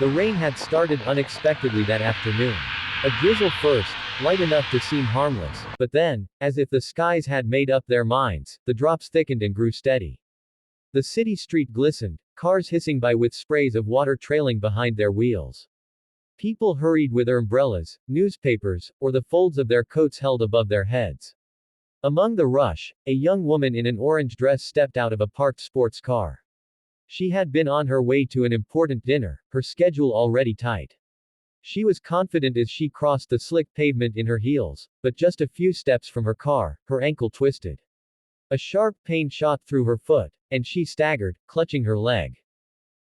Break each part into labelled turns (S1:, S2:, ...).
S1: The rain had started unexpectedly that afternoon. A drizzle first, light enough to seem harmless, but then, as if the skies had made up their minds, the drops thickened and grew steady. The city street glistened, cars hissing by with sprays of water trailing behind their wheels. People hurried with their umbrellas, newspapers, or the folds of their coats held above their heads. Among the rush, a young woman in an orange dress stepped out of a parked sports car. She had been on her way to an important dinner, her schedule already tight. She was confident as she crossed the slick pavement in her heels, but just a few steps from her car, her ankle twisted. A sharp pain shot through her foot, and she staggered, clutching her leg.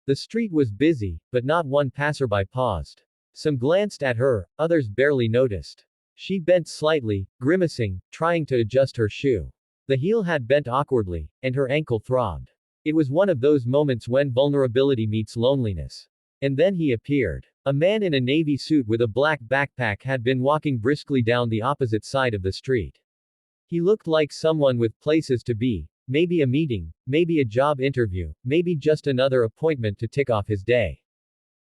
S1: The street was busy, but not one passerby paused. Some glanced at her, others barely noticed. She bent slightly, grimacing, trying to adjust her shoe. The heel had bent awkwardly, and her ankle throbbed. It was one of those moments when vulnerability meets loneliness. And then he appeared. A man in a navy suit with a black backpack had been walking briskly down the opposite side of the street. He looked like someone with places to be, maybe a meeting, maybe a job interview, maybe just another appointment to tick off his day.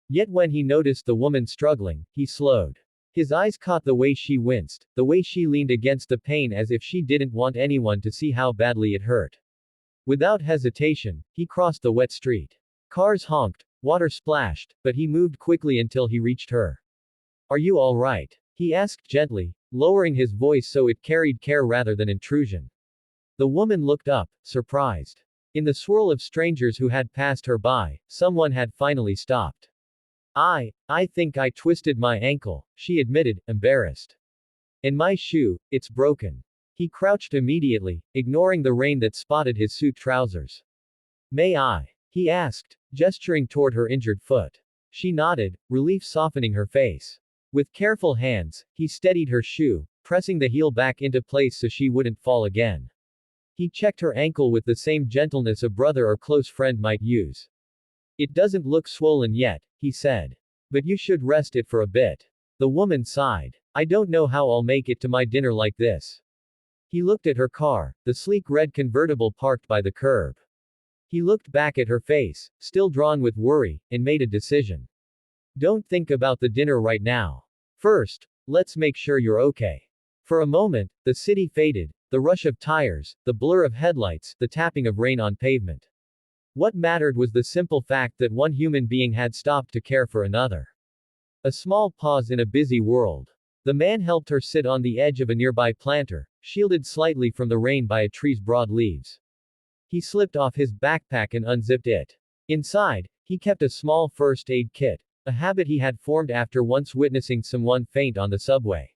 S1: Yet when he noticed the woman struggling, he slowed. His eyes caught the way she winced, the way she leaned against the pain as if she didn't want anyone to see how badly it hurt. Without hesitation, he crossed the wet street. Cars honked, water splashed, but he moved quickly until he reached her. "Are you all right?" he asked gently, lowering his voice so it carried care rather than intrusion. The woman looked up, surprised. In the swirl of strangers who had passed her by, someone had finally stopped. I think I twisted my ankle," she admitted, embarrassed. "And my shoe, it's broken." He crouched immediately, ignoring the rain that spotted his suit trousers. "May I?" he asked, gesturing toward her injured foot. She nodded, relief softening her face. With careful hands, he steadied her shoe, pressing the heel back into place so she wouldn't fall again. He checked her ankle with the same gentleness a brother or close friend might use. "It doesn't look swollen yet," he said. "But you should rest it for a bit." The woman sighed. "I don't know how I'll make it to my dinner like this." He looked at her car, the sleek red convertible parked by the curb. He looked back at her face, still drawn with worry, and made a decision. "Don't think about the dinner right now. First, let's make sure you're okay." For a moment, the city faded, the rush of tires, the blur of headlights, the tapping of rain on pavement. What mattered was the simple fact that one human being had stopped to care for another. A small pause in a busy world. The man helped her sit on the edge of a nearby planter, shielded slightly from the rain by a tree's broad leaves. He slipped off his backpack and unzipped it. Inside, he kept a small first aid kit, a habit he had formed after once witnessing someone faint on the subway.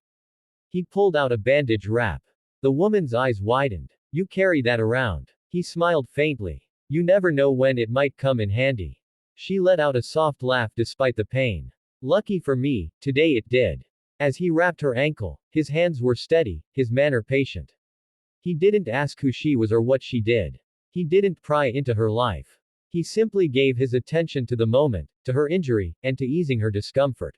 S1: He pulled out a bandage wrap. The woman's eyes widened. "You carry that around." He smiled faintly. "You never know when it might come in handy." She let out a soft laugh despite the pain. "Lucky for me, today it did." As he wrapped her ankle, his hands were steady, his manner patient. He didn't ask who she was or what she did. He didn't pry into her life. He simply gave his attention to the moment, to her injury, and to easing her discomfort.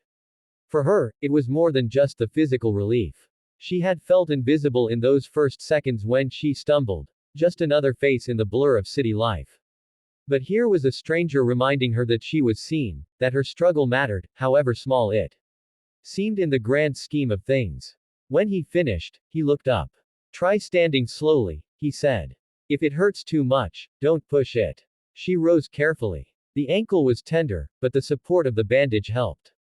S1: For her, it was more than just the physical relief. She had felt invisible in those first seconds when she stumbled, just another face in the blur of city life. But here was a stranger reminding her that she was seen, that her struggle mattered, however small it seemed in the grand scheme of things. When he finished, he looked up. "Try standing slowly," he said. "If it hurts too much, don't push it." She rose carefully. The ankle was tender, but the support of the bandage helped.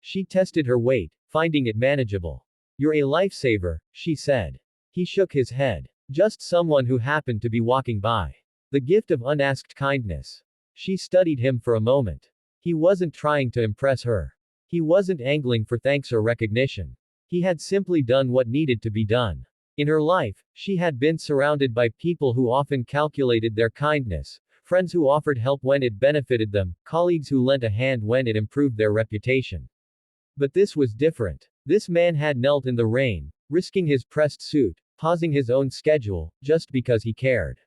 S1: She tested her weight, finding it manageable. "You're a lifesaver," she said. He shook his head. "Just someone who happened to be walking by." The gift of unasked kindness. She studied him for a moment. He wasn't trying to impress her. He wasn't angling for thanks or recognition. He had simply done what needed to be done. In her life, she had been surrounded by people who often calculated their kindness, friends who offered help when it benefited them, colleagues who lent a hand when it improved their reputation. But this was different. This man had knelt in the rain, risking his pressed suit, pausing his own schedule, just because he cared.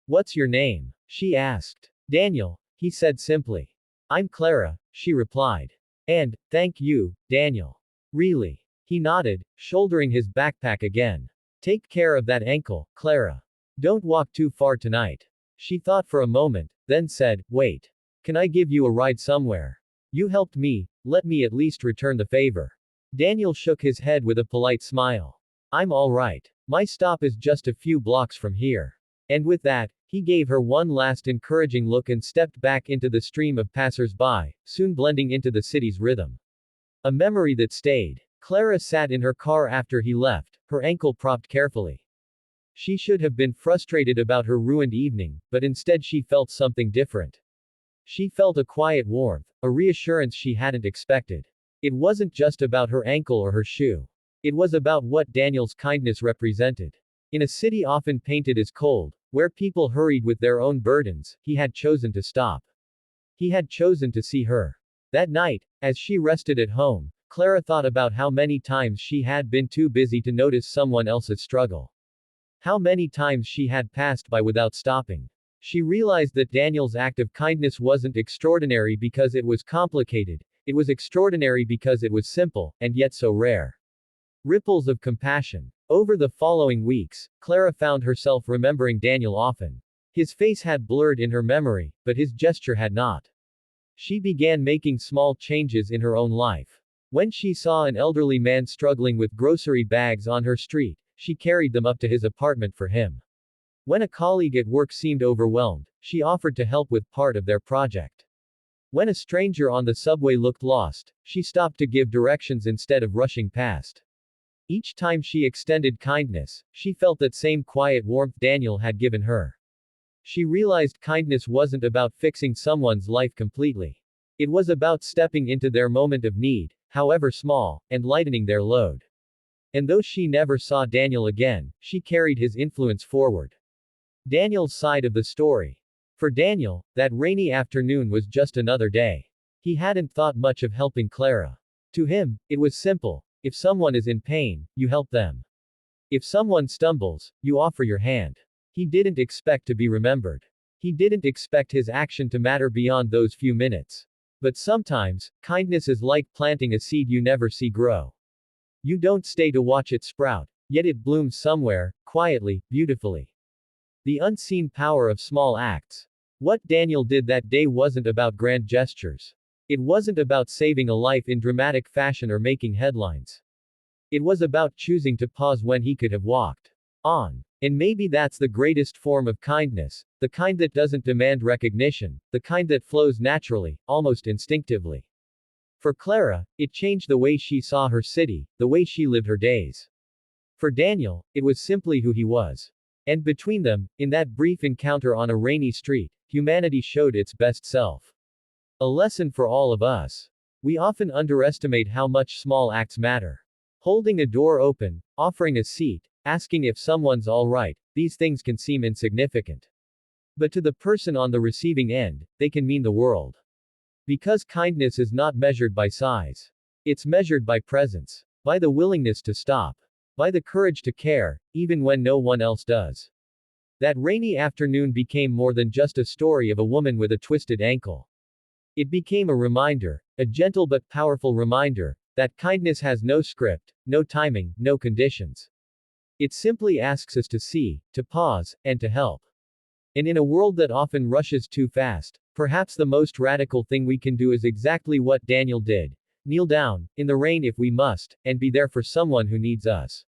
S1: "What's your name?" she asked. "Daniel," he said simply. "I'm Clara," she replied. "And, thank you, Daniel." "Really?" He nodded, shouldering his backpack again. "Take care of that ankle, Clara. Don't walk too far tonight." She thought for a moment, then said, "Wait. Can I give you a ride somewhere?" You helped me, let me at least return the favor. Daniel shook his head with a polite smile. I'm all right. My stop is just a few blocks from here. And with that, he gave her one last encouraging look and stepped back into the stream of passers-by, soon blending into the city's rhythm. A memory that stayed. Clara sat in her car after he left, her ankle propped carefully. She should have been frustrated about her ruined evening, but instead she felt something different. She felt a quiet warmth, a reassurance she hadn't expected. It wasn't just about her ankle or her shoe. It was about what Daniel's kindness represented. In a city often painted as cold, where people hurried with their own burdens, he had chosen to stop. He had chosen to see her. That night, as she rested at home, Clara thought about how many times she had been too busy to notice someone else's struggle. How many times she had passed by without stopping. She realized that Daniel's act of kindness wasn't extraordinary because it was complicated, it was extraordinary because it was simple, and yet so rare. Ripples of compassion. Over the following weeks, Clara found herself remembering Daniel often. His face had blurred in her memory, but his gesture had not. She began making small changes in her own life. When she saw an elderly man struggling with grocery bags on her street, she carried them up to his apartment for him. When a colleague at work seemed overwhelmed, she offered to help with part of their project. When a stranger on the subway looked lost, she stopped to give directions instead of rushing past. Each time she extended kindness, she felt that same quiet warmth Daniel had given her. She realized kindness wasn't about fixing someone's life completely. It was about stepping into their moment of need, however small, and lightening their load. And though she never saw Daniel again, she carried his influence forward. Daniel's side of the story. For Daniel, that rainy afternoon was just another day. He hadn't thought much of helping Clara. To him, it was simple. If someone is in pain, you help them. If someone stumbles, you offer your hand. He didn't expect to be remembered. He didn't expect his action to matter beyond those few minutes. But sometimes, kindness is like planting a seed you never see grow. You don't stay to watch it sprout, yet it blooms somewhere, quietly, beautifully. The unseen power of small acts. What Daniel did that day wasn't about grand gestures. It wasn't about saving a life in dramatic fashion or making headlines. It was about choosing to pause when he could have walked on. And maybe that's the greatest form of kindness, the kind that doesn't demand recognition, the kind that flows naturally, almost instinctively. For Clara, it changed the way she saw her city, the way she lived her days. For Daniel, it was simply who he was. And between them, in that brief encounter on a rainy street, humanity showed its best self. A lesson for all of us. We often underestimate how much small acts matter. Holding a door open, offering a seat, asking if someone's alright, these things can seem insignificant. But to the person on the receiving end, they can mean the world. Because kindness is not measured by size. It's measured by presence. By the willingness to stop. By the courage to care, even when no one else does. That rainy afternoon became more than just a story of a woman with a twisted ankle. It became a reminder, a gentle but powerful reminder, that kindness has no script, no timing, no conditions. It simply asks us to see, to pause, and to help. And in a world that often rushes too fast, perhaps the most radical thing we can do is exactly what Daniel did. Kneel down, in the rain if we must, and be there for someone who needs us.